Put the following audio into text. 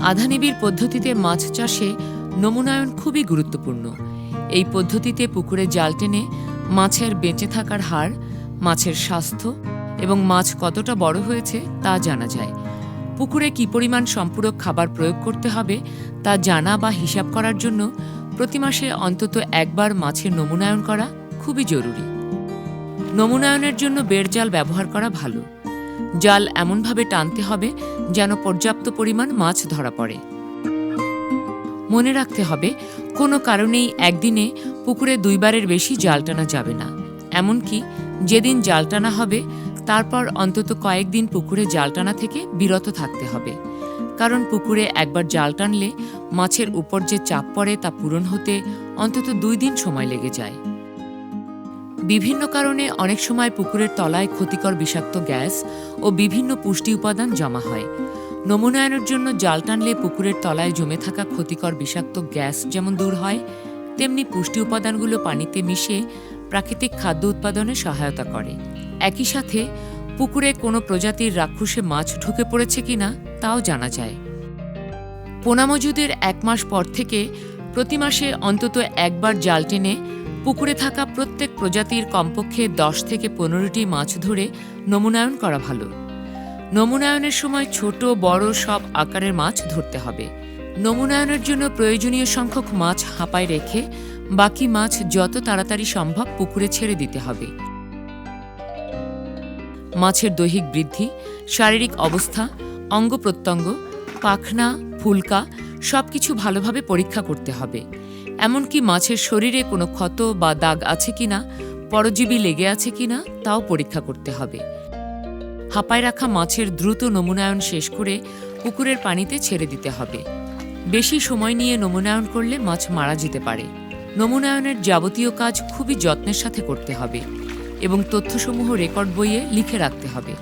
আধানিবিড় পদ্ধতিতে মাছ চাষে নমুনায়ন খুবই গুরুত্বপূর্ণ। এই পদ্ধতিতে পুকুরে জাল টেনে মাছের বেঁচে থাকার হার, মাছের স্বাস্থ্য এবং মাছ কতটা বড় হয়েছে তা জানা যায়। পুকুরে কী পরিমাণ সম্পূরক খাবার প্রয়োগ করতে হবে তা জানা বা হিসাব করার জন্য প্রতি মাসে অন্তত একবার মাছের নমুনায়ন করা খুবই জরুরি। নমুনায়নের জন্য বেড় জাল ব্যবহার করা ভালো। জাল এমনভাবে টানতে হবে যেন পর্যাপ্ত পরিমাণ মাছ ধরা পড়ে। মনে রাখতে হবে, কোনো কারণেই একদিনে পুকুরে 2 বারের বেশি জাল টানা যাবে না। এমনকি যেদিন জাল টানা হবে তারপর অন্তত কয়েকদিন পুকুরে জাল টানা থেকে বিরত থাকতে হবে। কারণ পুকুরে একবার জাল টানলে মাছের উপর যে চাপ পড়ে তা পূরণ হতে অন্তত 2 দিন সময় লেগে যায়। বিভিন্ন কারণে অনেক সময় পুকুরের তলায় ক্ষতিকর বিষাক্ত গ্যাস ও বিভিন্ন পুষ্টি উপাদান জমা হয়। নমুনায়নের জন্য জাল টানলে পুকুরের তলায় জমে থাকা ক্ষতিকর বিষাক্ত গ্যাস যেমন দূর হয়, তেমনি পুষ্টি উপাদানগুলো পানিতে মিশে প্রাকৃতিক খাদ্য উৎপাদনে সহায়তা করে। একই সাথে পুকুরে কোনো প্রজাতির রাক্ষসে মাছ ঢুকে পড়েছে কিনা তাও জানা যায়। পোনা মজুদের 1 মাস পর থেকে প্রতি মাসে অন্তত একবার জাল টেনে পুকুরে থাকা প্রত্যেক প্রজাতির কমপক্ষে 10 থেকে 15টি মাছ ধরে নমুনায়ন করা ভালো। নমুনায়নের সময় ছোট বড় সব আকারের মাছ ধরতে হবে। নমুনায়নের জন্য প্রয়োজনীয় সংখ্যক মাছ হাঁপায় রেখে বাকি মাছ যত তাড়াতাড়ি সম্ভব পুকুরে ছেড়ে দিতে হবে। মাছের দৈহিক বৃদ্ধি, শারীরিক অবস্থা, অঙ্গ প্রত্যঙ্গ, পাখনা, ফুলকা সবকিছু ভালোভাবে পরীক্ষা করতে হবে। এমনকি মাছের শরীরে কোনো ক্ষত বা দাগ আছে কিনা, পরজীবী লেগে আছে কিনা তাও পরীক্ষা করতে হবে। হাঁপায় রাখা মাছের দ্রুত নমুনায়ন শেষ করে পুকুরের পানিতে ছেড়ে দিতে হবে। বেশি সময় নিয়ে নমুনায়ন করলে মাছ মারা যেতে পারে। নমুনায়নের যাবতীয় কাজ খুবই যত্নের সাথে করতে হবে এবং তথ্যসমূহ রেকর্ড বইয়ে লিখে রাখতে হবে।